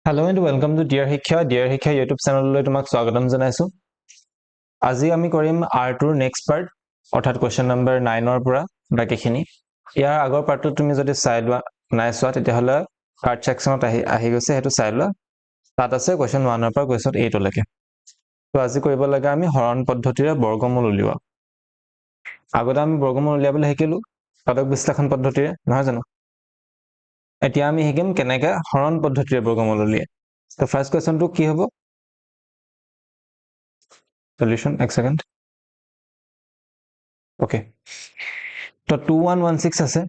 Hello and welcome to Dear Hikha YouTube channel তোমাক স্বাগতম জনাইছো। আজি আমি কৰিম R2 next part অৰ্থাৎ question number 9 ৰ পৰা বাকিখিনি। ইয়াৰ আগৰ পাৰ্টটো তুমি যদি চাই লোৱা নাই চোৱা তেতিয়াহলে কাৰ্ড সেকশনত আহি গৈছে হেতু চাই লোৱা। তাত আছে question 1 ৰ পৰা question 8 লৈকে। তো আজি কৰিব লাগে আমি হৰণ পদ্ধতিৰে বৰ্গমূল উলিওৱা। আগতে আমি বৰ্গমূল উলিয়াবলৈ শিকিলো পদক বিশ্লেষণ পদ্ধতিৰে নহয় জানো। এতিয়া আমি শিকিম কেনেকৈ হৰণ পদ্ধতিৰে বৰ্গমূল উলিয়ায়। তো ফাৰ্স্ট কোৱেশ্চনটো কি হ'ব? Solution, এক সেকেন্ড। ওকে, তো 2116 আছে।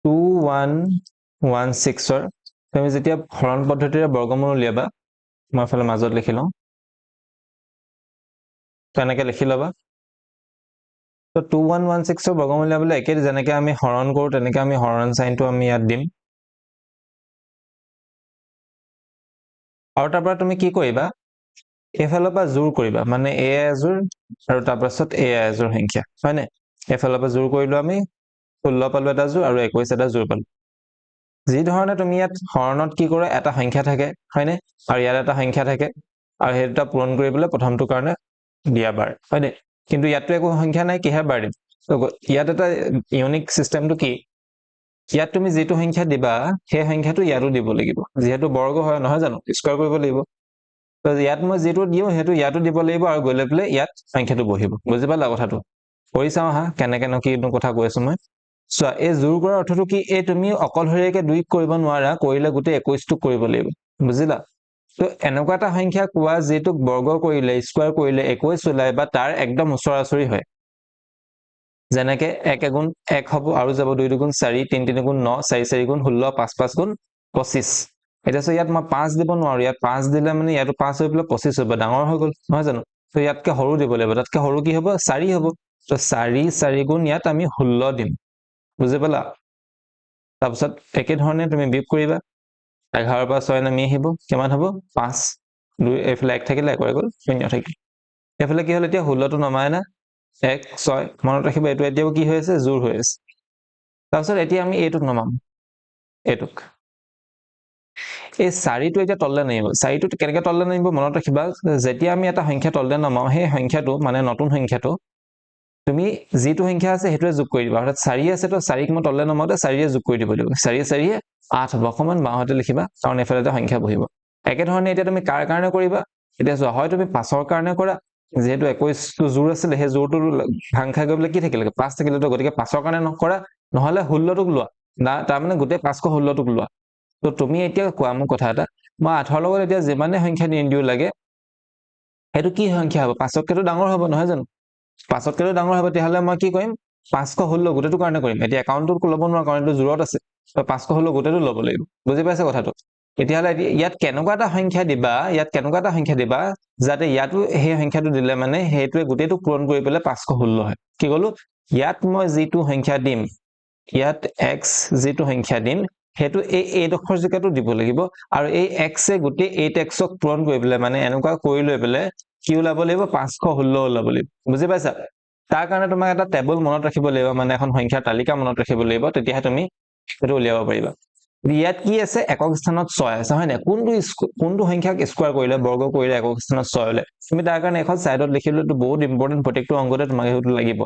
2116 তুমি যেতিয়া হৰণ পদ্ধতিৰে বৰ্গমূল উলিয়াবা, মই ফালে মাজত লিখি লওঁ, তো এনেকৈ লিখি ল'বা। তো 2116 বৰ্গমূল উলিয়াবলৈ একে যেনেকৈ আমি হৰণ কৰোঁ তেনেকৈ আমি হৰণ সাইনটো আমি ইয়াত দিম। আৰু তাৰ পৰা তুমি কি কৰিবা, এফালৰ পৰা জোৰ কৰিবা, মানে এ এজোৰ আৰু তাৰ পাছত এ এজোৰ সংখ্যা হয় নে। এফালৰ পৰা জোৰ কৰিলো আমি 16 পালো এটা জোৰ আৰু 21 এটা জোৰ পালো। যি ধৰণে তুমি ইয়াত হৰণত কি কৰা এটা সংখ্যা থাকে হয় নে, আৰু ইয়াত এটা সংখ্যা থাকে আৰু সেই দুটা পূৰণ কৰিবলৈ প্ৰথমটো কাৰণে দিয়া বাৰ হয় নে। কিন্তু ইয়াতটো একো সংখ্যা নাই, কিহে বাৰ দিম। তো ইয়াত এটা ইউনিক সিস্টেমটো কি, ইয়াত তুমি যেটো সংখ্যা দিবা সেই সংখ্যাটো ইয়াতো দিব লাগিব, যেহেতু বৰ্গ হয় নহয় জানো, স্কয়াৰ কৰিব লাগিব। তো ইয়াত মই যেটো দিও হেতু ইয়াতো দিব লাগিব আৰু গলে পেলে ইয়াত সংখ্যাটো বহিব। বুজি পালা কথাটো? কৰি চাও হা কেনেকৈ কিনো কথা কৈ আছো মই। চোৱা, এই জোৰ কৰাৰ অৰ্থটো কি, এই তুমি অকলশৰীয়াকৈ 2 কৰিব নোৱাৰা, কৰিলে গোটেই 21টো কৰিব লাগিব। বুজিলা? তো এনেকুৱা এটা সংখ্যা কোৱা যেটোক বৰ্গ কৰিলে স্কয়াৰ কৰিলে 21 ওলাই বা তাৰ একদম ওচৰা-ওচৰি হয়। যেনেকৈ 1 গুণ 1 হ'ব আৰু যাব 2 গুণ 4, 3 গুণ 9, 4 গুণ 16, 5 গুণ 25। এতিয়া so ইয়াত মই 5 দিব নোৱাৰো, ইয়াত 5 দিলে মানে ইয়াতো 5 হৈ পেলাই 25 হ'ব, ডাঙৰ হৈ গ'ল নহয় জানো। তো ইয়াতকে সৰু দিব লাগিব, তাতকে সৰু কি হ'ব 4 হ'ব। তো 4 গুণ ইয়াত আমি 16 দিম। বুজি পালা? তাৰপিছত একে ধৰণে তুমি বিয়োগ কৰিবা, 11 পৰা 6 নামি আহিব, কিমান হ'ব 5, 2 এফালে 1 থাকিলে 1 হৈ গ'ল, 0 থাকিল। এফালে কি হ'ল, এতিয়া 16টো নমায় না 1 6, মনত ৰাখিবা এইটো এতিয়াও কি হৈ আছে, জোৰ হৈ আছে। তাৰপিছত এতিয়া আমি এইটোক নমাম, এইটোক এই 4টো এতিয়া তললে নামিব। 4টো কেনেকৈ তললে নামিব মনত ৰাখিবা, যেতিয়া আমি এটা সংখ্যা তললে নমাও সেই সংখ্যাটো মানে নতুন সংখ্যাটো তুমি যেটো সংখ্যা আছে হেতুৱে যোগ কৰি দিবা। অৰ্থাৎ 4 আছে তো 4ক মই তললে নমাওতে 4 যোগ কৰি দিব লাগিব। 4 8 হ'ব, অকমান বাওঁহাতে লিখিবা কাৰণ এফালে এটা সংখ্যা বহিব। একে ধৰণে এতিয়া তুমি কাৰ কাৰণে কৰিবা, এতিয়া চোৱা, হয় তুমি 5ৰ কাৰণে কৰা, যেহেতু 21টো জোৰ আছিল সেই জোৰটো ভাং খাই গৈ কি থাকিলে 5 থাকিলে, তো গতিকে 5ৰ কাৰণে নকৰা, নহলে 16টোক লোৱা না, তাৰ মানে গোটেই 516টোক লোৱা। তো তুমি এতিয়া কোৱা মোক কথা এটা, মই 8ৰ লগত এতিয়া যিমানে সংখ্যা নিদিও লাগে সেইটো কি সংখ্যা হ'ব, 5তকৈতো ডাঙৰ হ'ব নহয় জানো। 5তকৈতো ডাঙৰ হ'ব, তেতিয়াহ'লে মই কি কৰিম, 516 গোটেইটো কাৰণে কৰিম। এতিয়া একাউণ্টত ল'ব নোৱাৰো কাৰণ এইটো জোৰত আছে, তো 516 গোটেইটো ল'ব লাগিব। বুজি পাইছে কথাটো? তেতিয়াহ'লে ইয়াত কেনেকুৱা এটা সংখ্যা দিবা, যাতে ইয়াতো সেই সংখ্যাটো দিলে মানে সেইটোৱে গোটেইটো পূৰণ কৰি পেলাই 516 হয়। কি ক'লো, ইয়াত মই যেটো সংখ্যা দিম, ইয়াত x যেটো সংখ্যা দিম হেতু এই ডখৰ জেগাটো দিব লাগিব, আৰু এই x এ গোটেই 8xক পূৰণ কৰি পেলাই মানে এনেকুৱা কৰি লৈ পেলাই কি ওলাব লাগিব, 516 ওলাব লাগিব। বুজি পাইছা? তাৰ কাৰণে তোমাক এটা টেবুল মনত ৰাখিব লাগিব, মানে এখন সংখ্যাৰ তালিকা মনত ৰাখিব লাগিব, তেতিয়াহে তুমি সেইটো উলিয়াব পাৰিবা। ইয়াত কি আছে, একক স্থানত 6 আছে হয় নাই, কোনটো সংখ্যাক স্কয়াৰ কৰিলে বৰ্গ কৰিলে একক স্থানত 6 ওলাই। তুমি তাৰ কাৰণে এখন সাইডত লিখিলে তো বহুত ইম্পৰ্টেন্ট, প্ৰত্যেকটো অংকতে তোমাক সেইটো লাগিব।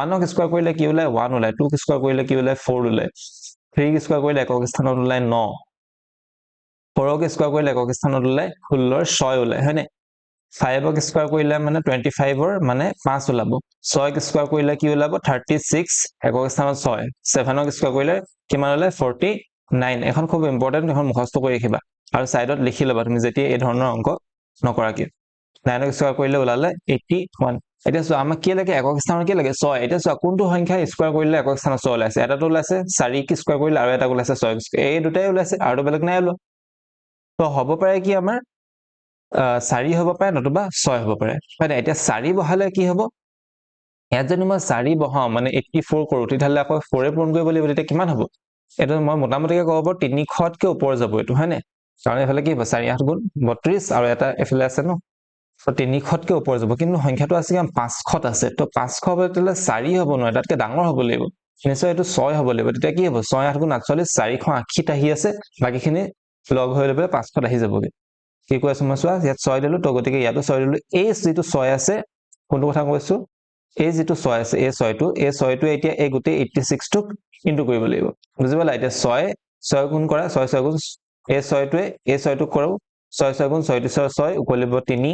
1ক স্কয়াৰ কৰিলে কি ওলাই 1 ওলাই, 2ক স্কয়াৰ কৰিলে কি ওলাই 4 ওলাই, 3ক স্কয়াৰ কৰিলে একক স্থানত ওলাই 9, 4ক স্কয়াৰ কৰিলে একক স্থানত ওলাই 16ৰ 6 ওলাই হয় নাই। 5ক স্কয়াৰ কৰিলে মানে 25ৰ মানে 5 ওলাব, 6ক স্কয়াৰ কৰিলে কি ওলাব 36, একক স্থানত 6, 7ক স্কয়াৰ কৰিলে কিমান ওলাই 49। এখন খুব ইম্পৰ্টেন্ট, এখন মুখস্থ কৰি ৰাখিবা আৰু সাইডত লিখি ল'বা তুমি যেতিয়া এই ধৰণৰ অংক নকৰা কিয়। 9ক স্কয়াৰ কৰিলে ওলালে 81। এতিয়া চোৱা, আমাক কি লাগে, একক স্থানত কি লাগে 6। এতিয়া চোৱা, কোনটো সংখ্যা স্কয়াৰ কৰিলে একক স্থানত 6 ওলাইছে, এটাটো ওলাইছে 4ক স্কয়াৰ কৰিলে আৰু এটা ওলাইছে 6ক স্কয়াৰ, এই দুটাই ওলাইছে আৰু বেলেগ নাই ওলোৱা। তো হ'ব পাৰে কি আমাৰ 4 হ'ব পাৰে নতুবা 6 হ'ব পাৰে হয় নাই। এতিয়া 4 বহালে কি হ'ব, ইয়াত যদি মই 4 বহাও মানে 84 কৰো, তেতিয়াহ'লে আকৌ 4 পূৰণ কৰিব লাগিব, তেতিয়া কিমান হ'ব, এইটো মই মোটামুটিকে ক'ব পাৰো 300তকৈ ওপৰ যাব এইটো হয় নাই, কাৰণ এইফালে কি হ'ব 4 8 গুণ 32 আৰু এটা এফালে আছে ন, তো 300তকৈ ওপৰ যাব। কিন্তু সংখ্যাটো আছে কি 500ত আছে, তো 500 হ'ব তেতিয়াহ'লে 4 হ'ব নোৱাৰে, তাতকৈ ডাঙৰ হ'ব লাগিব, নিশ্চয় এইটো 6 হ'ব লাগিব। তেতিয়া কি হ'ব 6 8 গুণ 48, 480 আহি আছে, বাকীখিনি লগ হৈ লৈ পেলাই 500 আহি যাবগে কি কৈ আছো মই চোৱা ইয়াত 6 দিলো তো গতিকে ইয়াতো 6 দিলো এই যিটো 6 আছে কোনটো কথা কৈছো এই যিটো 6 আছে এই 6টো এতিয়া এই গোটেই 86 টোক ইনটু কৰিব লাগিব বুজি পালা এতিয়া 6 গুণ কৰা 6 গুণ এই 6টোৱে এই 6টোক কৰো 6 গুণ 6 6 ইকুৱেল 3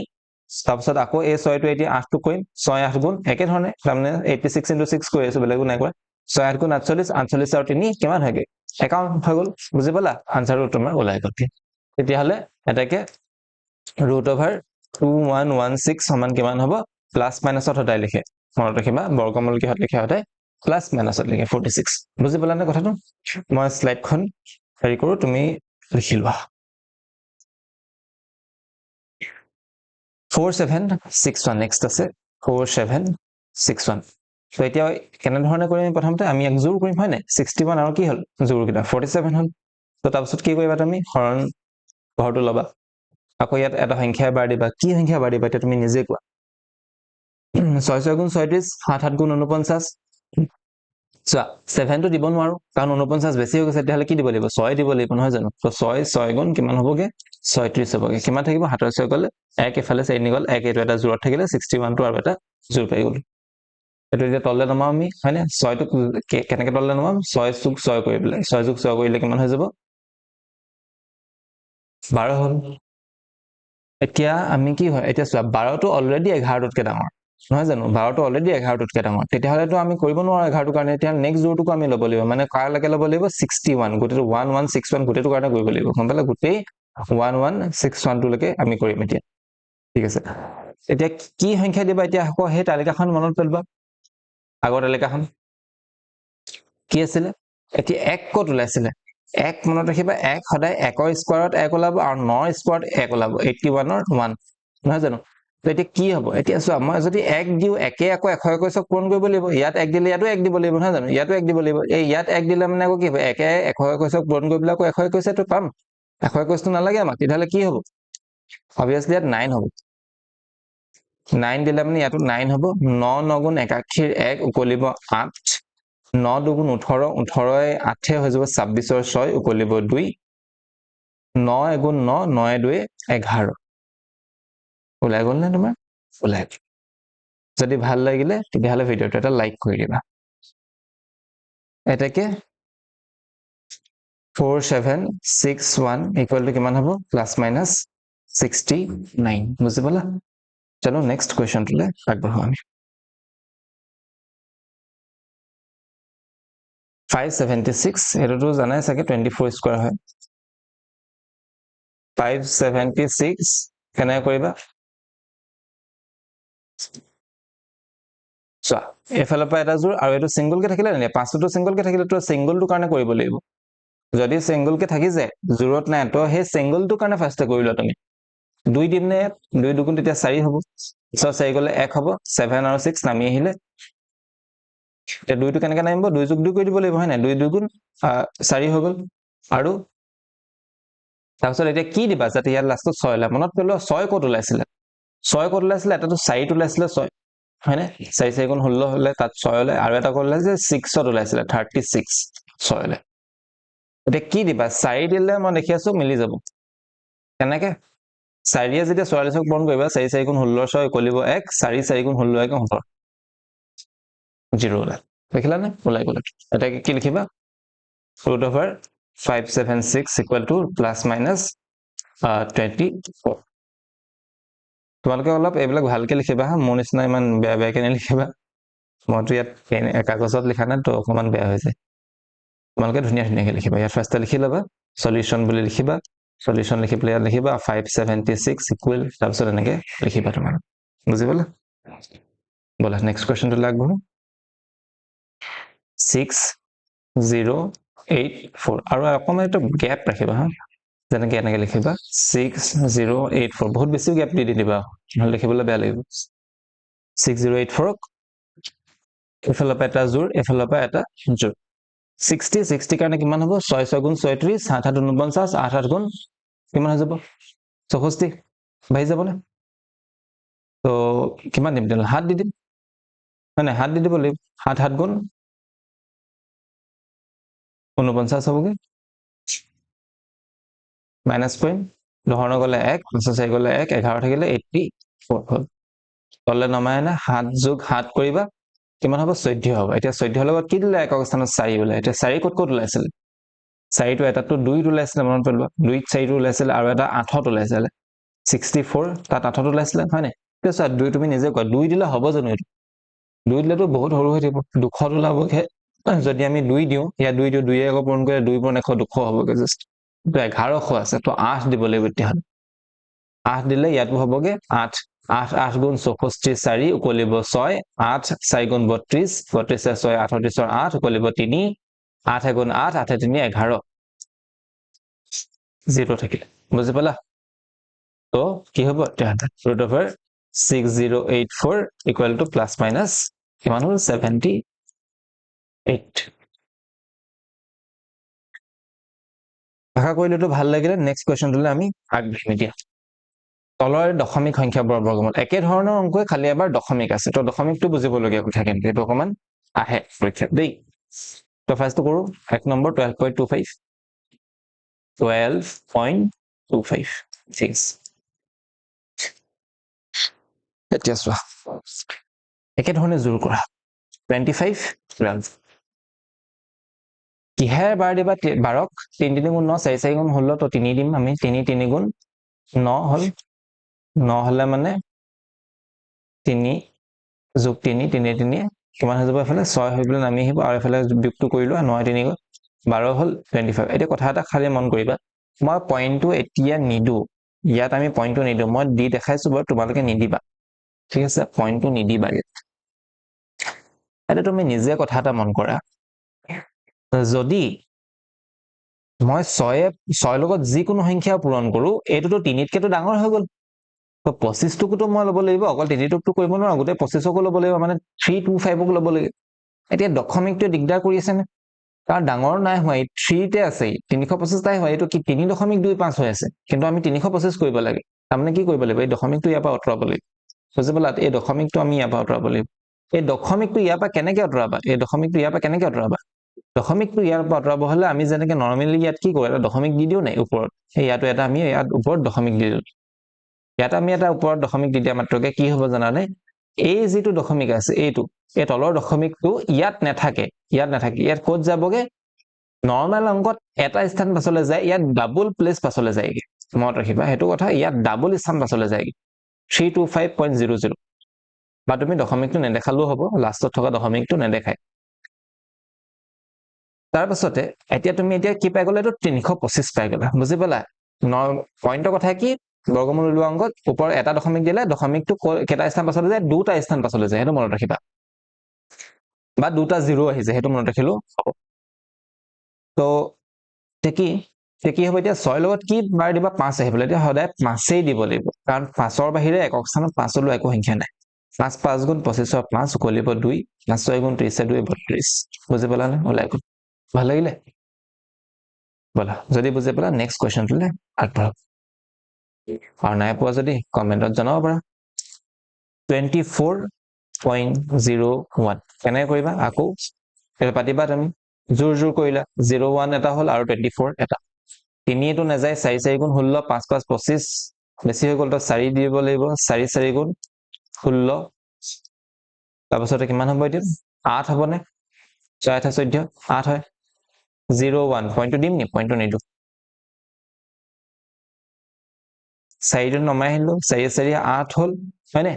তাৰপিছত আকৌ এই 6টো এতিয়া 8টো কৰিম 6 8 গুণ একে ধৰণে তাৰমানে 86 into 6 কৰি আছো বেলেগো নাই কৰা 6 8 গুণ 48 48 আৰু 3 কিমান হয়গে 51 হৈ গ'ল বুজি পালা আনসাৰটো তোমাৰ ওলাই গ'ল তেতিয়াহ'লে এটাকে √2116 সমান কিমান হ'ব প্লাছ মাইনাছত সদায় লিখে মনত ৰাখিবা বৰ্গমূল কিহত লিখে সদায় প্লাছ মাইনাছত লিখে 46 বুজি পালা নে কথাটো মই স্লাইডখন হেৰি কৰো তুমি লিখি লোৱা 4761 নেক্সট আছে 4761 তো এতিয়া কেনেধৰণে কৰিম প্ৰথমতে আমি এক জোৰ কৰিম হয় নাই 61 আৰু কি হ'ল জোৰ কিটা 47 হ'ল তো তাৰপিছত কি কৰিবা তুমি হৰণ ঘৰটো ল'বা আকৌ ইয়াত এটা সংখ্যা বাৰ দিবা কি সংখ্যা বাৰ দিবা এতিয়া তুমি নিজে কোৱা 6 6 গুণ 36 7 7 গুণ 49 চোৱা 7 টো দিব নোৱাৰো কাৰণ 49 বেছি হৈ গৈছে তেতিয়াহ'লে কি দিব লাগিব 6 দিব লাগিব নহয় জানো তো 6 গুণ কিমান হ'বগে 36 হ'বগে কিমান থাকিব 27 গ'লে এক এফালে 4 নিগল এক এইটো এটা জোৰত থাকিলে 61 টো আৰু এটা জোৰ পাই গ'ল এটো এতিয়া তললে নমাও আমি হয়নে 6 টো কেনেকে তললে নমাম 6 যোগ 6 কৰি পেলাই 6 যোগ 6 কৰিলে কিমান হৈ যাব 12 হ'ল এতিয়া আমি কি হয় এতিয়া চোৱা 12 টো অলৰেডি 11 টোতকে ডাঙৰ নহয় জানো 12 টো অলৰেডি 11 টোতকে ডাঙৰ তেতিয়াহ'লেতো আমি কৰিব নোৱাৰো 11 টোৰ কাৰণে এতিয়া নেক্সট জোৰটোকো আমি ল'ব লাগিব মানে কাৰলৈকে ল'ব লাগিব 61 গোটেইটো 1161 গোটেইটো কাৰণে কৰিব লাগিব গম পালে গোটেই 1161 টোলৈকে আমি কৰিম এতিয়া ঠিক আছে এতিয়া কি সংখ্যা দিবা এতিয়া আকৌ সেই তালিকাখন মনত পেলোৱা আগৰ তালিকাখন কি আছিল এতিয়া 1 ক'ত ওলাইছিলে 1 মনত ৰাখিবা 1 সদায় 1ৰ স্কোৱাৰত 1 ওলাব আৰু 9ৰ স্কোৱাৰত 1 ওলাব 81ৰ 1 নহয় জানো তো এতিয়া কি হ'ব এতিয়া চোৱা মই যদি 1 দিও একে আকৌ 121ক পূৰণ কৰিব লাগিব ইয়াত 1 দিলে ইয়াতো 1 দিব লাগিব নহয় জানো ইয়াতো 1 দিব লাগিব এই ইয়াত 1 দিলে মানে আকৌ কি হ'ব একে 121ক পূৰণ কৰিবলৈ আকৌ 121 টো পাম 121 টো নালাগে আমাক তেতিয়াহ'লে কি হ'ব অবভিয়াসলি ইয়াত 9 হ'ব 9 দিলে মানে ইয়াতো 9 হ'ব 9 9 গুণ 81 1 উকলিব 8 9 2 18 18 8 হৈ যাব 26ৰ 6 উকলিব 2 9 গুণ 9 9 2 11 ওলাই গ'ল নে তোমাৰ ওলাই যদি ভাল লাগিলে তেতিয়াহ'লে ভিডিঅ'টো এটা লাইক কৰি দিবা এটাকে 4761 ইকুৱেল টু কিমান হ'ব প্লাছ মাইনাছ 69 বুজি পালা চলো নেক্সট কুৱেশ্যনটোলৈ আগবঢ়াও আমি 576 এটোতো জানাই চাগে 24 স্কয়াৰ হয় 576 কেনে কৰিবা চোৱা এফালৰ পৰা এটা জোৰ আৰু এটো সিঙ্গল কে থাকিলে নে পাঁচটো সিঙ্গল কে থাকিলে তো সিঙ্গলটো কাৰণে কৰিব লাগিব যদি সিঙ্গল কে থাকি যায় জোৰত নাই তো সেই সিঙ্গলটো কাৰণে ফাৰ্স্টে কৰিলো তুমি 2 দিম নে 2 দুগুণ তেতিয়া 4 হ'ব সো 4 গলে 1 হ'ব 7 আৰু 6 নামি আহিলে তে 2 টো কেনেকৈ নামিব 2 যোগ 2 কৰি দিব লাগিব হয় নাই 2 দুগুণ 4 হৈ গ'ল আৰু তাৰপিছত এতিয়া কি দিবা যাতে ইয়াৰ লাষ্টত 6 ওলাই মনত পেলোৱা 6 ক'ত ওলাইছিলে 6 ক'ত ওলাইছিলে এটাটো 4 ত ওলাইছিলে 6 হয়নে 4 4 গুণ 16 হলে তাত 6 ওলাই আৰু এটা ক'ত ওলাইছে 6 ত ওলাইছিলে 36 6 ওলাই এতিয়া কি দিবা 4 দিলে মই দেখি আছো মিলি যাব কেনেকৈ 4 এ যেতিয়া 44ক পূৰণ কৰিবা 4 4 গুণ 16 6 ইকুৱেল 1 4 4 গুণ 16 1 17 0 ওলাই দেখিলা নে ওলাই গ'ল এটাকে কি লিখিবা √576 ইকুৱেল টু প্লাছ মাইনাছ 24 তোমালোকে অলপ এইবিলাক ভালকে লিখিবা হা মোৰ নিচিনা ইমান বেয়া বেয়াকে নিলিখিবা মইতো ইয়াত কাগজত লিখা নাই তো অকমান বেয়া হৈ যায় তোমালোকে ধুনীয়া ধুনীয়াকে লিখিবা ইয়াত ফাৰ্ষ্টে লিখি ল'বা সলিউশন বুলি লিখিবা সলিউশন লিখি পেলাই ইয়াত লিখিবা 576 ইকুৱেল তাৰপিছত এনেকে লিখিবা তোমালোক বুজি পালা বলা নেক্সট কুৱেশ্যনটো আগবঢ়ো 6084 আৰু অকমান এটা গ্যাপ ৰাখিবা হা যেনেকে এনেকে লিখিবা 6084 বহুত বেছি গ্যাপ দি দিবা নহলে লিখিবলৈ বেয়া লাগিব 6084 এফালৰ পৰা এটা জোৰ এফালৰ পৰা এটা জোৰ 60 কাৰণে কিমান হ'ব 6 6 গুণ 36 7 7 49 8 8 গুণ কিমান হৈ যাব 64 ভাই যাব না তো কিমান দিম তেল হাত দি দিম মানে হাত দি দিব লাগিব 7 7 গুণ 49 হ'বগে মাইনাছ কৰিম, দহৰ গ'লে 1, 5 গ'লে 1, 11 থাকিলে 84 হ'ল। তললৈ নমাই আনে 7 যোগ 7 কৰিবা কিমান হ'ব 14 হ'ব। এতিয়া 14 লগত কি দিলে একক স্থানত 4 ওলাই। এতিয়া 4 ক'ত ওলাইছিল? 4টো এটাতো 2ত ওলাইছিলে মনত পেলোৱা, 2ত 4টো ওলাইছিলে আৰু এটা 8ত ওলাইছিলে। 64 তাত 8ত ওলাইছিলে হয় নাই? এতিয়া চোৱা 2 তুমি নিজে কোৱা 2 দিলে হ'ব জানো এইটো? 2 দিলেতো বহুত সৰু হৈ থাকিব, 200 ওলাবগে। যদি আমি 2 দিওঁ, ইয়াত 2 দিওঁ, 2 আকৌ পূৰণ কৰিলে 2 পূৰণ 100, 200 হ'বগে জাষ্ট। তো 1100 আছে, তো 8 দিব লাগিব তেতিয়াহ'লে। 8 দিলে ইয়াতো হ'বগে 8, 8, 8 গুণ 64, 4 উকলিব 6, 8, 4 গুণ 32, 32 6, 38, 8 উকলিব 3, 8 গুণ 8, 8 3, 11, 0 থাকিলে। বুজি পালা? তো কি হ'ব তেতিয়াহ'লে root over 6084 equal to plus minus কিমান হ'ল 78। আশা কৰিলেতো ভাল লাগিলে। নেক্সট কুৱেশ্যনটোলৈ আমি আগবাঢ়িম এতিয়া। তলৰ দশমিক সংখ্যাবোৰৰ বৰ্গমূল। একে ধৰণৰ অংকই খালি এবাৰ দশমিক আছে। তো দশমিকটো বুজিবলগীয়া কথা কিন্তু এইটো অকণমান আহে পৰীক্ষাত দেই। তো ফাৰ্ষ্টটো কৰো 1 নম্বৰ 12.25, 12.25 ঠিক আছে। এতিয়া চোৱা একেধৰণে জোৰ কৰা 25, 12 কিহেৰে বাৰ দিবা 12ক 3 3 গুণ 9, 4 4 গুণ 16, তো 3 দিম আমি 3 3 গুণ 9 হ'ল, 9 হ'লে মানে 3 যোগ 3, 3 3 কিমান হৈ যাব এফালে 6 হৈ পেলাই নামি আহিব আৰু এফালে বিয়োগটো কৰিলো 9 3 গুণ 12 হ'ল 25। এতিয়া কথা এটা খালি মন কৰিবা, মই পইণ্টটো এতিয়া নিদো, ইয়াত আমি পইণ্টটো নিদো, মই দি দেখাইছো বাৰু তোমালোকে নিদিবা ঠিক আছে, পইণ্টটো নিদিবা ইয়াত। এতিয়া তুমি নিজে কথা এটা মন কৰা, যদি মই 6 লগত যিকোনো সংখ্যা পূৰণ কৰো এইটোতো 3তকেতো ডাঙৰ হৈ গ'ল, তো 25টোকো মই ল'ব লাগিব, অকল 3টোকতো কৰিব নোৱাৰো, গোটেই 25কো ল'ব লাগিব, মানে 325কো ল'ব লাগিব। এতিয়া দশমিকটোৱে দিগদাৰ কৰি আছে নে? কাৰণ ডাঙৰ নাই হোৱা, 3তে আছে, 325টাই হয়, এইটো কি 3.25 হৈ আছে, কিন্তু আমি 325 কৰিব লাগে। তাৰমানে কি কৰিব লাগিব, এই দশমিকটো ইয়াৰ পৰা আঁতৰাব লাগিব। বুজি পালা? এই দশমিকটো আমি ইয়াৰ পৰা আঁতৰাব লাগিব। এই দশমিকটো ইয়াৰ পৰা কেনেকে আঁতৰাবা? এই দশমিকটো ইয়াৰ পৰা কেনেকে আঁতৰাবা? দশমিকটো ইয়াৰ পৰা আঁতৰাব হলে আমি যেনেকে নৰ্মেলি ইয়াত কি কৰো, এটা দশমিক দি দিও নাই ওপৰত, সেই ইয়াতো এটা আমি ইয়াত ওপৰত দশমিক দি দিলো। ইয়াত আমি এটা ওপৰত দশমিক দি দিয়া মাত্ৰকে কি হ'ব জানানে, এই যিটো দশমিক আছে এইটো, এই তলৰ দশমিকটো ইয়াত নাথাকে, ইয়াত ক'ত যাবগে, নৰ্মেল অংকত এটা স্থান পাছলৈ যায়, ইয়াত ডাবল প্লেচ পাছলৈ যায়গে। মনত ৰাখিবা সেইটো কথা, ইয়াত ডাবল স্থান পাছলৈ যায়গে 325.00, বা তুমি দশমিকটো নেদেখালেও হ'ব, লাষ্টত থকা দশমিকটো নেদেখায়। তাৰপাছতে এতিয়া তুমি কি পাই গ'লা, এইটো 325 পাই গ'লা। বুজি পালা? পইণ্টৰ কথা কি, বৰ্গমূল ওলোৱা অংকত ওপৰত এটা দশমিক দিলে দশমিকটো কেইটা স্থান পাছলৈ যায়, 2টা স্থান পাছলৈ যায়, সেইটো মনত ৰাখিবা, বা 2টা 0 আহি যায়, সেইটো মনত ৰাখিলেও হ'ব। তো কি হ'ব এতিয়া 6 লগত কি বাৰ দিবা 5 আহিবলৈ, এতিয়া সদায় 5এই দিব লাগিব, কাৰণ 5ৰ বাহিৰে একক স্থানত 5 ওলোৱা একো সংখ্যা নাই। 5 5 গুণ 25, 5 উকলিব 2, 5 6 গুণ 30, 2 32। বুজি পালানে? ওলাই গ'ল। ভাল লাগিলে? ব'লা, যদি বুজি পালা নেক্সট কুৱেশ্যনটোলৈ আগবাঢ়ক, আৰু নাই পোৱা যদি কমেণ্টত জনাব পাৰা। 24.01 কেনেকে কৰিবা, আকৌ পাতিবা তুমি, জোৰ কৰিলা, 01 এটা হ'ল আৰু 24 এটা, 3টো নাযায়, 4 4 গুণ 16, 5 5 25 বেছি হৈ গ'ল, তো 4 দিব লাগিব, 4 4 গুণ 16, তাৰপাছতে কিমান হ'ব এতিয়া 8 হ'বনে, 4 8 14, 8 হয়, 01 পইণ্টটো দিম নি, পইণ্টটো নিদো, 4টো নমাই আহিলো, 4 4 8 হ'ল হয়নে।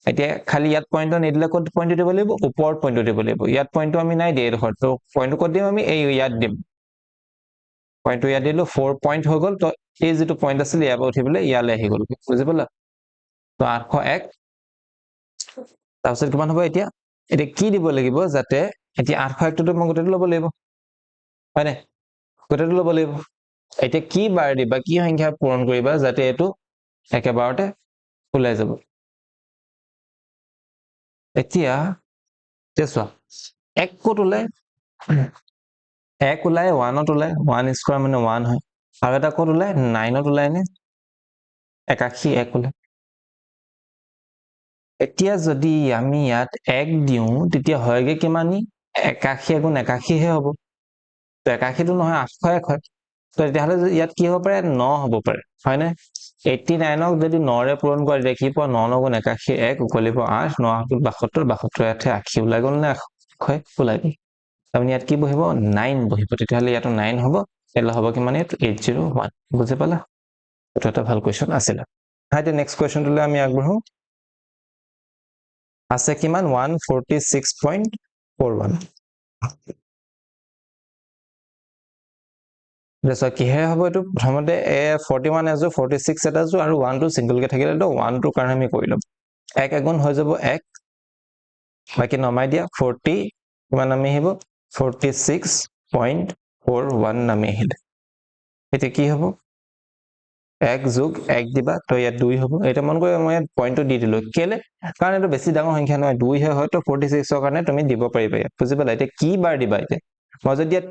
এতিয়া খালি ইয়াত পইণ্টটো নিদিলে ক'ত পইণ্টটো দিব লাগিব, ওপৰত পইণ্টটো দিব লাগিব, ইয়াত পইণ্টটো আমি নাই দিয়ে এইডোখৰত, তো পইণ্টটো ক'ত দিম আমি, এই ইয়াত দিম, পইণ্টটো ইয়াত দিলো, 4 পইণ্ট হৈ গ'ল, তো এই যিটো পইণ্ট আছিলে ইয়াৰ পৰা উঠি পেলাই ইয়ালৈ আহি গ'ল, বুজি পালা? তো 801, তাৰপিছত কিমান হ'ব এতিয়া কি দিব লাগিব, যাতে এতিয়া 801টোতো মই গোটেইটো ল'ব লাগিব হয় নাই, গোটেইটো ল'ব লাগিব। এতিয়া কি বাৰ দিবা, কি সংখ্যা পূৰণ কৰিবা যাতে এইটো একেবাৰতে ওলাই যাব। এতিয়া চোৱা 1 ক'ত ওলাই, 1 ওলাই 1ত ওলাই, 1 স্কোৱাৰ মানে 1 হয়, আৰু এটা ক'ত ওলাই 9ত ওলাই নে, 81 1 ওলাই। এতিয়া যদি আমি ইয়াত 1 দিওঁ তেতিয়া হয়গে কিমানি, 81 গুণ 81 হে হ'ব, তো 81টো নহয় 801 হয়, তো তেতিয়াহ'লে ইয়াত কি হ'ব পাৰে 9 হ'ব পাৰে হয়নে 89ক যদি 9ৰে পূৰণ কৰি দেখি পোৱা 9 9 গুণ 81 1 উকলিব 8 9 8 72 72 80 ওলাই গ'ল নে হয় ওলাই গ'ল তাৰমানে ইয়াত কি বহিব 9 বহিব তেতিয়াহ'লে ইয়াতো 9 হ'ব তেতিয়াহ'লে হ'ব কিমান ইয়াত 801 বুজি পালা এইটো এটা ভাল কোৱেশ্চন আছিলে হয় তে নেক্সট কোৱেশ্চনটোলৈ আমি আগবঢ়ো আছে কিমান 146.41 দেখো কিহে হ'ব এইটো প্ৰথমতে 41 এজো 46 এটা জো আৰু 1 টো সিঙ্গল কে থাকিলে তো 1 টোৰ কাৰণে আমি কৰি লম 1 1 গুণ হৈ যাব 1 বাকি নমাই দিয়া 40 কিমান নামি আহিব 46.41 নামি আহিলে এতিয়া কি হ'ব 1 যোগ 1 দিবা তো ইয়াত 2 হ'ব এটা মন কৰি মই পইণ্টটো দি দিলো কেলে কাৰণ এটা বেছি ডাঙৰ সংখ্যা নহয় 2 হে হয় তো 46 ৰ কাৰণে তুমি দিব পাৰিবা ইয়াত বুজি পালা এতিয়া কি বাৰ দিবা এতিয়া মই যদি ইয়াত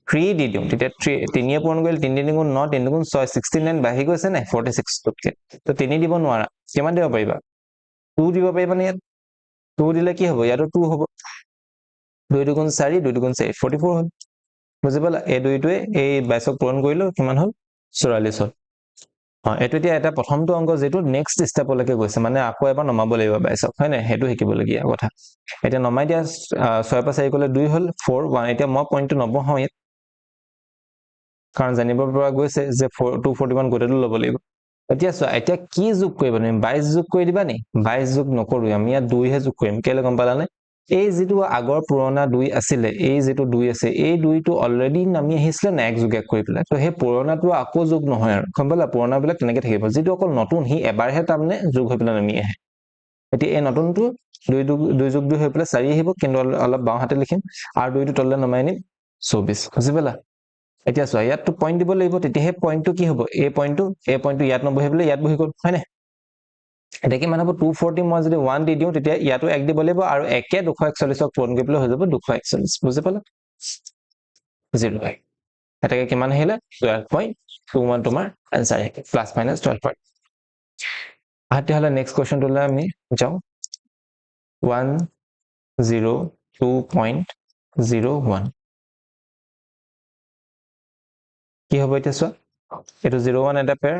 3 দি দিওঁ তেতিয়া 3 পূৰণ কৰিলে 3 3 গুণ 9 3 গুণ 6 69 বাঢ়ি গৈছে নে 46 টোতকে তো 3 দিব নোৱাৰা কিমান দিব পাৰিবা 2 দিব পাৰিবা নে ইয়াত 2 দিলে কি হ'ব ইয়াতো 2 হ'ব 2 গুণ 4 2 গুণ 4 44 হ'ল বুজি পালা এই দুইটোৱে এই 22ক পূৰণ কৰিলো কিমান হ'ল 44 হ'ল এইটো এতিয়া এটা প্ৰথমটো অংক যেটো নেক্সট স্টেপলৈকে গৈছে মানে আকৌ এবাৰ নমাব লাগিব 22ক হয় নাই হেতু শিকিবলগীয়া কথা এতিয়া নমাই দিয়া 6 পৰা 4 গলে 2 হ'ল 4 1 এতিয়া মই পইণ্টটো নবহাও ইয়াত কাৰণ জানিব পৰা গৈছে যে 241 গোটেইটো ল'ব লাগিব এতিয়া চোৱা এতিয়া কি যোগ কৰিবা তুমি 22 যোগ কৰি দিবা নি 22 যোগ নকৰো আমি ইয়াত 2 হে যোগ কৰিম কেলে গম পালানে এই যেটো আগৰ পুৰণা 2 আছিলে এই যেটো 2 আছে এই 2 টো অলৰেডি নামি আহিছিলে না 1 যোগ 1 কৰি পেলাই তো হে পুৰণাটো আকৌ যোগ নহয় আৰু গম পালা পুৰণা বিলাক তেনেকে থাকিব যেটো অকল নতুন হি এবাৰহে তাৰমানে যোগ হৈ পেলাই নামি আহে এতিয়া এই নতুনটো 2 যোগ 2 হৈ পেলাই 4 আহিব কিন্তু অলপ বাও হাতে লিখিম আৰু 2 টো তললে নমাই নিম 24 বুজি পালা এতিয়া চোৱা ইয়াত তো পইণ্ট দিব লাগিব তেতিয়াহে পইণ্টটো কি হ'ব এই পইণ্টটো ইয়াত নবহি পেলাই ইয়াত বহি গ'ল হয় নে এটা কি মান হ'ব 240 মই যদি 1 দি দিওঁ তেতিয়া ইয়াতো 1 দিব লাগিব আৰু একে 241ক পূৰণ কৰি পেলাই হৈ যাব 241 বুজি পালা 0 এটাকে কিমান আহিলে 12.21 তোমাৰ আনসাৰ আহিলে প্লাস মাইনাস 12 তেতিয়াহ'লে নেক্সট কোৱেশ্চনটোলৈ আমি যাওঁ 102.01 কি হ'ব এতিয়া চোৱা এটো 01 এটা পেয়াৰ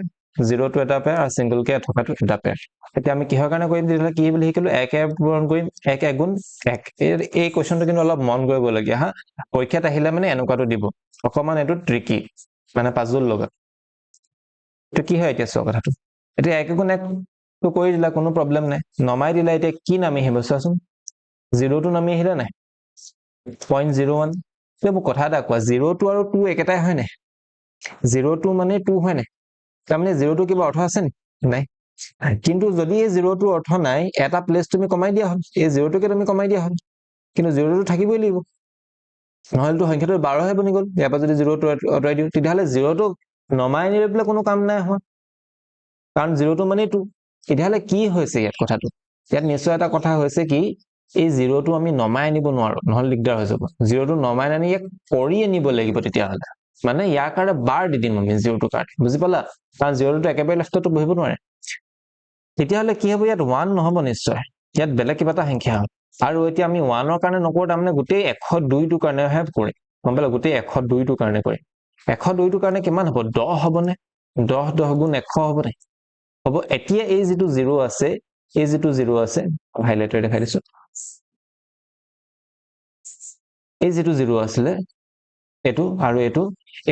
02 এটা পেয়াৰ আৰু সিঙ্গল কে থকাটো এটা পেয়াৰ এতিয়া আমি কিহৰ কাৰণে কৰিম দিলে কি বুলি শিকিলো 1 এ পূৰণ কৰিম 1 1 গুণ 1 এই কোৱেশ্চনটো কিন্তু অলপ মন কৰিব লগিয়া হা পৰীক্ষাত আহিলে মানে এনেকুৱাটো দিব অকমান এটো ট্ৰিকি মানে পাজল লগা তো কি হয় এতিয়া চোৱা কথাটো এতিয়া 1 গুণ 1 তো কৰি দিলা কোনো প্ৰবলেম নাই নমাই দিলা এতিয়া কি নামি আহিব চোৱাচোন 0 টো নামি আহিলে নাই 0.01 তো কথা এটা কোৱা 0 টো আৰু 2 একেটাই হয় নাই 0 টো মানে 2 হয় নাই তাৰমানে 0 টো কিবা অৰ্থ আছে নাই কিন্তু যদি এই 0 টো অৰ্থ নাই এটা প্লেস তুমি কমাই দিয়া হল এই 0 টোকে তুমি কমাই দিয়া হল কিন্তু 0 টো থাকিবই লাগিব নহলে তো সংখ্যাটো 12 হে বনি গ'ল ইয়াৰ পৰা যদি 0 টো অতৰাই দিও তেতিয়াহলে 0 টো নমাই নিলে পেলে কোনো কাম নাই হয় কাৰণ 0 টো মানে 2 তেতিয়াহলে কি হৈছে ইয়াত কথাটো ইয়াত নিশ্চয় এটা কথা হৈছে কি এই 0 টো আমি নমাই আনিব নোৱাৰো নহলে দিগদাৰ হৈ যাব 0 টো নমাই আনি ইয়াক কৰি আনিব লাগিব তেতিয়াহলে মানে ইয়াৰ কাৰণে বাৰ দি দিম আমি 0 টো কাৰণে বুজি পালা কাৰণ 0 টো একেবাৰে লেফটটো বহিব নোৱাৰে তেতিয়াহলে কি হ'ব ইয়াত 1 নহব নিশ্চয় ইয়াত বেলেগ কিবা এটা সংখ্যা হ'ব আৰু এতিয়া আমি 1 ৰ কাৰণে নকৰো তাৰমানে গোটেই 102 টোৰ কাৰণেহে কৰিম গম পালা গোটেই 102 টোৰ কাৰণে কৰিম 102 টোৰ কাৰণে কিমান হ'ব 10 হ'বনে 10 10 গুণ 100 হ'বনে হ'ব এতিয়া এই যেটো 0 আছে এই যেটো 0 আছে হাইলাইটাৰ দেখাই দিছো এই যেটো 0 আছিলে এটো আৰু এটো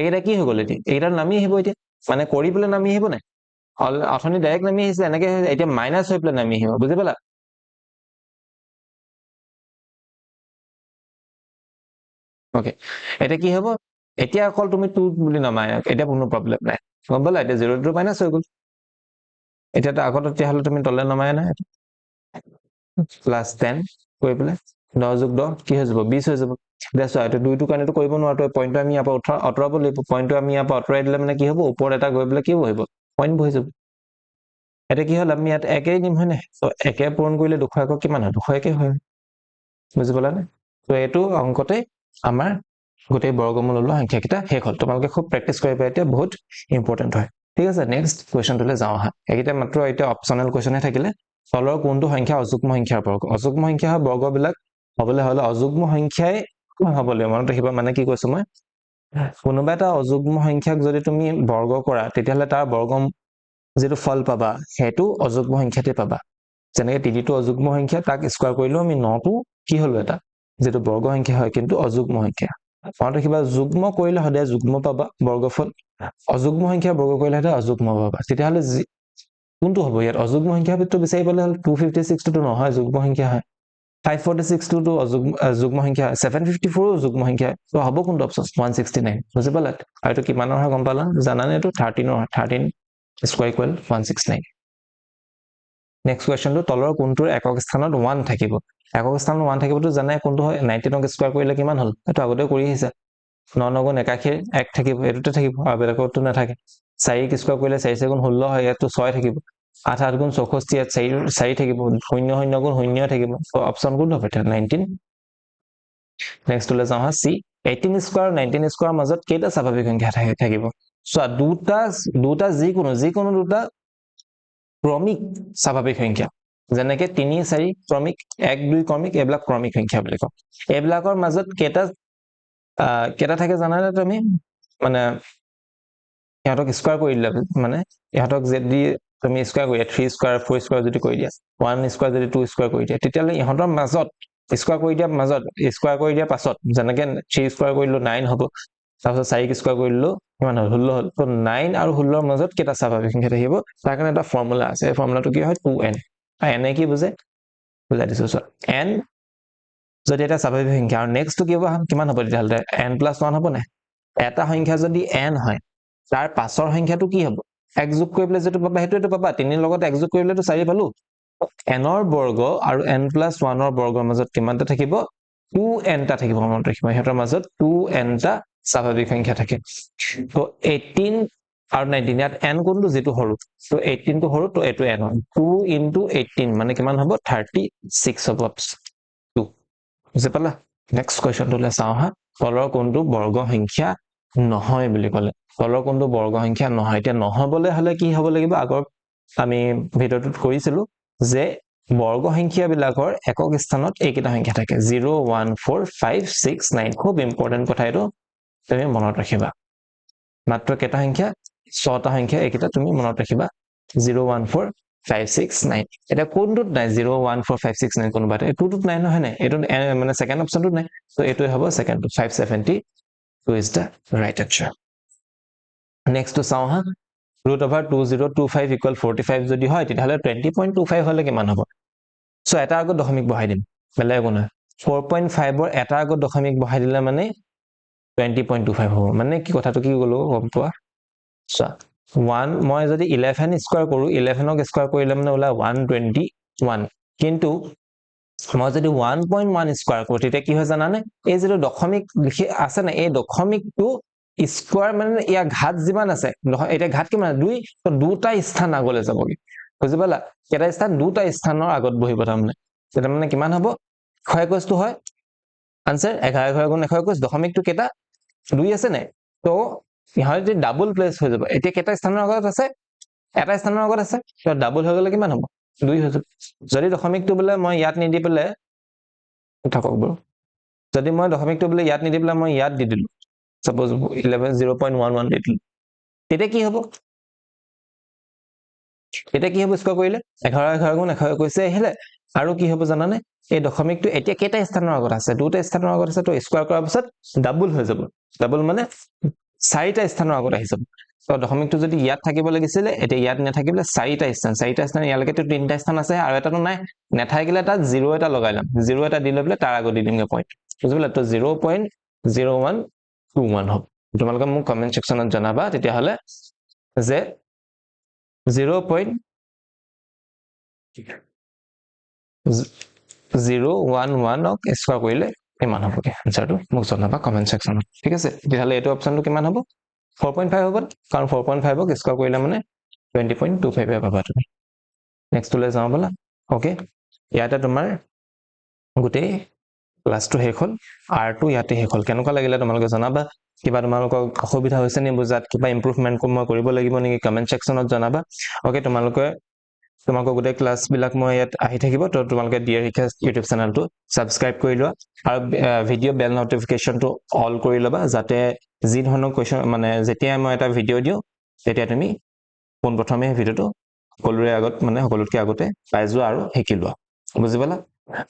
এইটা কি হৈ গ'ল এতিয়া এইটা নামি আহিব এতিয়া মানে কৰি পেলে নামি আহিব নাই অথনি ডাইৰেক্ট নামি আহিছে এনেকে এতিয়া মাইনাস হৈ পেলে নামি আহিব বুজি পালা ওকে এটা কি হ'ব এতিয়া অকল তুমি 2 বুলি নমাই এটা কোনো প্ৰবলেম নাই গম পালা এটা 0 টো মাইনাস হৈ গ'ল এটা তো আগত তেতিয়া হলে তুমি তলে নমাই না প্লাস 10 কৰি পেলে 10 যোগ 10 কি হৈ যাব 20 হৈ যাব দেখো এটা 2 টো কাৰণেটো কৰিব নোৱাৰো পইণ্টটো আমি ইয়াৰ পৰা অতৰাব লাগিব পইণ্টটো আমি ইয়াৰ পৰা অতৰাই দিলে মানে কি হ'ব ওপৰত এটা গৈ পেলে কি হ'ব পইণ্ট বহি যাব এটা কি হ'ল আমি ইয়াত একেই নিম হয় নাই তো একে পূৰণ কৰিলে 200 আকৌ কিমান হয় 200 একে হয় বুজি পালা নে তো এটো অংকতে আমাৰ গোটেই বৰ্গমূল ওলোৱা সংখ্যা কিটা শেষ হ'ল তোমালোকে খুব প্ৰেক্টিস কৰিবা এতিয়া বহুত ইম্পৰ্টেন্ট হয় ঠিক আছে নেক্সট কোৱেশ্চনটোলৈ যাওঁ আহা এইটা মাত্ৰ এটা অপচনেল কোৱেশ্চনহে থাকিলে তলৰ কোনটো সংখ্যা অযুগ্ম সংখ্যাৰ বৰ্গ অযুগ্ম সংখ্যাৰ বৰ্গবিলাক হ'বলৈ হলে অযুগ্ম সংখ্যাই হ'ব লাগিব মনত ৰাখিবা মানে কি কৈছো মই কোনোবা এটা অযুগ্ম সংখ্যাক যদি তুমি বৰ্গ কৰা তেতিয়াহ'লে তাৰ বৰ্গ যেটো ফল পাবা হেতু অযুগ্ম সংখ্যাতে পাবা যেনেকৈ 3 টো অযুগ্ম সংখ্যা তাক স্কয়াৰ কৰিলেও আমি 9 টো কি হলো এটা যেটো বৰ্গ সংখ্যা হয় কিন্তু অযুগ্ম সংখ্যা মনত ৰাখিবা যুগ্ম কৰিলে সদায় যুগ্ম পাবা বৰ্গফল অযুগ্ম সংখ্যা বৰ্গ কৰিলে সদায় অযুগ্ম পাবা তেতিয়াহ'লে কোনটো হ'ব ইয়াত অযুগ্ম সংখ্যা ভিতৰত বিচাৰি পালে 256 টো নহয় যুগ্ম সংখ্যা হয় 546 টো যুগ্ম সংখ্যা 754 যুগ্ম সংখ্যা তো হ'ব কোনটো অপচন 169 বুজি পালা আৰু এটো কিমানৰ হয় গম পালা জানানে এটো 13 হয় 13 স্কয়াৰ ইকুৱেল 169 নেক্সট কোৱেশ্চনটো তলৰ কোনটোৰ একক স্থানত 1 থাকিব একক স্থানত 1 থাকিবটো জানাই কোনটো হয় 19 ক স্কয়াৰ কৰিলে কিমান হ'ল এটো আগতে কৰি আহিছা 9 গুণ 81 1 থাকিব এটোতে থাকিব আৰু বেলেগতো নাথাকে 4 ক স্কয়াৰ কৰিলে 4 4 গুণ 16 হয় ইয়াতো 6 থাকিব 8 8 গুণ 64 ইয়াত 4 থাকিব 0 0 গুণ 0 থাকিব সো অপচন কোনটো হ'ব 19 নেক্সট লৈ যাও হা সি 18 স্কয়াৰ 19 স্কয়াৰ মাজত কেইটা স্বাভাৱিক সংখ্যা থাকিব সো দুটা যিকোনো দুটা ক্ৰমিক স্বাভাৱিক সংখ্যা যেনেকৈ 3 4 ক্ৰমিক 1 2 ক্ৰমিক এবিলাক ক্ৰমিক সংখ্যা বুলি কওঁ এবিলাকৰ মাজত কেটা থাকে জানানে তুমি মানে ইহঁতক স্কয়াৰ কৰি দিলে মানে ইহঁতক যদি তুমি স্কয়াৰ কৰি 3 স্কয়াৰ 4 স্কয়াৰ যদি কৰি দিয়া 1 স্কয়াৰ যদি 2 স্কয়াৰ কৰি দিয়া তেতিয়ালে ইহঁতৰ মাজত স্কয়াৰ কৰি দিয়া পাছত যেনেকৈ 3 স্কয়াৰ কৰিলো 9 হ'ব তাৰপিছত 4 স্কয়াৰ কৰিলো কিমান হ'ল 16 হ'ল তো 9 আৰু 16 ৰ মাজত কেটা স্বাভাৱিক সংখ্যা থাকিব তাৰ কাৰণে এটা ফৰ্মুলা আছে এই ফৰ্মুলাটো কি হয় 2n n কি বুজাই দিছো সো n যদি এটা স্বাভাৱিক সংখ্যা আৰু নেক্সট কি হ'ব কিমান হ'ব তেতিয়াহ'লে n + 1 হ'ব না এটা সংখ্যা যদি n হয় তাৰ পাছৰ সংখ্যাটো কি হ'ব এক যোগ কৰিলে যেটো পাবা হেতুটো পাবা 3 ৰ লগত এক যোগ কৰিলেটো 4 পালো n ৰ বৰ্গ আৰু n + 1 ৰ বৰ্গৰ মাজত কিমানটা থাকিব 2n টা থাকিব মনত ৰাখিবা হেতৰ মাজত 2n টা স্বাভাৱিক সংখ্যা থাকে তো 18 আৰু 19 ইয়াত n কোনটো যেটো হৰু তো 18 টো হৰু তো এটো n হয় 2 * 18 মানে কিমান হ'ব 36 হ'ব 2 বুজি পালা নেক্সট কোৱেশ্চনটো চাও হা তলৰ কোনটো বৰ্গ সংখ্যা নহয় বুলি ক'লে তলৰ কোনটো বৰ্গ সংখ্যা নহয় এতিয়া নহবলে হলে কি হ'ব লাগিব আগৰ আমি ভিডিওটোত কৰিছিলো যে বৰ্গ সংখ্যা বিলাকৰ একক স্থানত এইকেইটা সংখ্যা থাকে 0 1 4 5 6 9 খুব ইম্পৰ্টেন্ট কথা এটো তুমি মনত ৰাখিবা মাত্ৰ কেটা সংখ্যা 6টা সংখ্যা এইকেইটা তুমি মনত ৰাখিবা 0 1 4 5 6 9 এটা কোনটোত নাই 0 1 4 5 6 9 কোনবাতে এটোত নাই নহয় নাই এটো মানে সেকেন্ড অপচনটো নাই সো এটোই হ'ব second 572 is the right answer next to চাও হা √2025 = 45 যদি হয় তেতিয়াহলে 20.25 হলে কিমান হ'ব সো এটা আগত দশমিক বহাই দিম বেলেগ একো নহয় 4.5 ৰ এটা আগত দশমিক বহাই দিলে মানে 20.25 হ'ব মানে কি কথাটো কি গলো গম পোৱা সো 1 মই যদি 11 স্কয়াৰ কৰো 11 ক স্কয়াৰ কৰিলে মানে ওলা 121 কিন্তু মই যদি 1.1 স্কয়াৰ কৰো তেতিয়া কি হয় জানানে এই যেটো দশমিক আছে না এই দশমিকটো স্কয়াৰ মানে ইয়া ঘাত যিমান আছে এটা ঘাত কিমান 2 তো দুটা স্থান আগলৈ যাবগে বুজি পালা কেটা স্থান দুটা স্থানৰ আগত বহিব তাৰমানে তেটা মানে কিমান হ'ব 121 টো হয় आंसर 11 গুণ 121 দশমিকটো কেটা 2 আছে নাই তো ইহাতে ডাবল প্লেস হৈ যাব এতিয়া কেটা স্থানৰ আগত আছে এটা স্থানৰ আগত আছে তো ডাবল হৈ গলে কিমান হ'ব 2 হৈ যাব যদি দশমিকটো বলে মই ইয়াত নিদি পেলে থাকক বৰু যদি মই দশমিকটো বলে ইয়াত নিদি পেলে মই ইয়াত দি দিলো suppose 0.11 দি দিলো তেতিয়া কি হ'ব স্কয়াৰ কৰিলে 11 গুণ 121 আহিলে আৰু কি হ'ব জানানে এই দশমিকটো এতিয়া কেটা স্থানৰ আগত আছে দুটা স্থানৰ আগত আছে তো স্কয়াৰ কৰাৰ পিছত ডাবল হৈ যাব ডাবল মানে 4টা স্থানৰ আগত আহি যাব তো দশমিকটো যদি ইয়াত থাকিব লাগিছিলে এতিয়া ইয়াত নাথাকিলে 4টা স্থান ইয়ালৈকেটো 3টা স্থান আছে আৰু এটাটো নাই নাথাকিলে তাত 0 এটা লগাইলাম 0 এটা দি লবলে তাৰ আগত দি দিমগে পইণ্ট বুজিলা তো 0.0121 হ'ব তোমালোকে মোক কমেন্ট সেকশনত জনাবা তেতিয়া হলে যে 0.011 ক স্কয়াৰ কৰিলে কিমান হ'ব আনসাৰটো মোক জনাবা কমেন্ট সেকশনত ঠিক আছে তেতিয়াহলে এটো অপচনটো কিমান হ'ব 4.5 হ'ব কাৰণ 4.5 ক স্কয়াৰ কৰিলে মানে 20.25 পাবা তুমি নেক্সট লৈ যাও বলা ওকে ইয়াতে তোমাৰ গুটেই ক্লাসটো শেষ হ'ল R2 ইয়াতে শেষ হ'ল কেনেকুৱা লাগিলে তোমালোকে জনাবা কিবা তোমালোকৰ অসুবিধা হৈছে নি বুজাত কিবা ইমপ্ৰুভমেন্ট মই কৰিব লাগিব নেকি কমেন্ট সেকশনত জনাবা ওকে তোমালোকে গুটেই ক্লাস বিলাক মই ইয়াত আহি থাকিব তো তোমালোকে ডিয়াৰ শিক্ষা ইউটিউব চেনেলটো সাবস্ক্ৰাইব কৰি লোৱা আৰু ভিডিও বেল নটিফিকেশনটো অল কৰি লবা যাতে যি ধৰণৰ কুৱেশ্যন মানে যেতিয়া মই এটা ভিডিঅ' দিওঁ তেতিয়া তুমি পোনপ্ৰথমে ভিডিঅ'টো সকলোতকৈ আগতে পাই যোৱা আৰু শিকি লোৱা বুজি পালা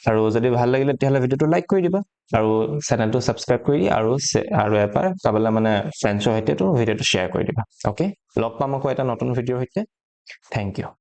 আৰু যদি ভাল লাগিলে তেতিয়াহ'লে ভিডিঅ'টো লাইক কৰি দিবা আৰু চেনেলটো ছাবস্ক্ৰাইব কৰি আৰু এবাৰ কাবালা মানে ফ্ৰেণ্ডছৰ সৈতেতো ভিডিঅ'টো শ্বেয়াৰ কৰি দিবা অ'কে লগ পাম আকৌ এটা নতুন ভিডিঅ'ৰ সৈতে থেংক ইউ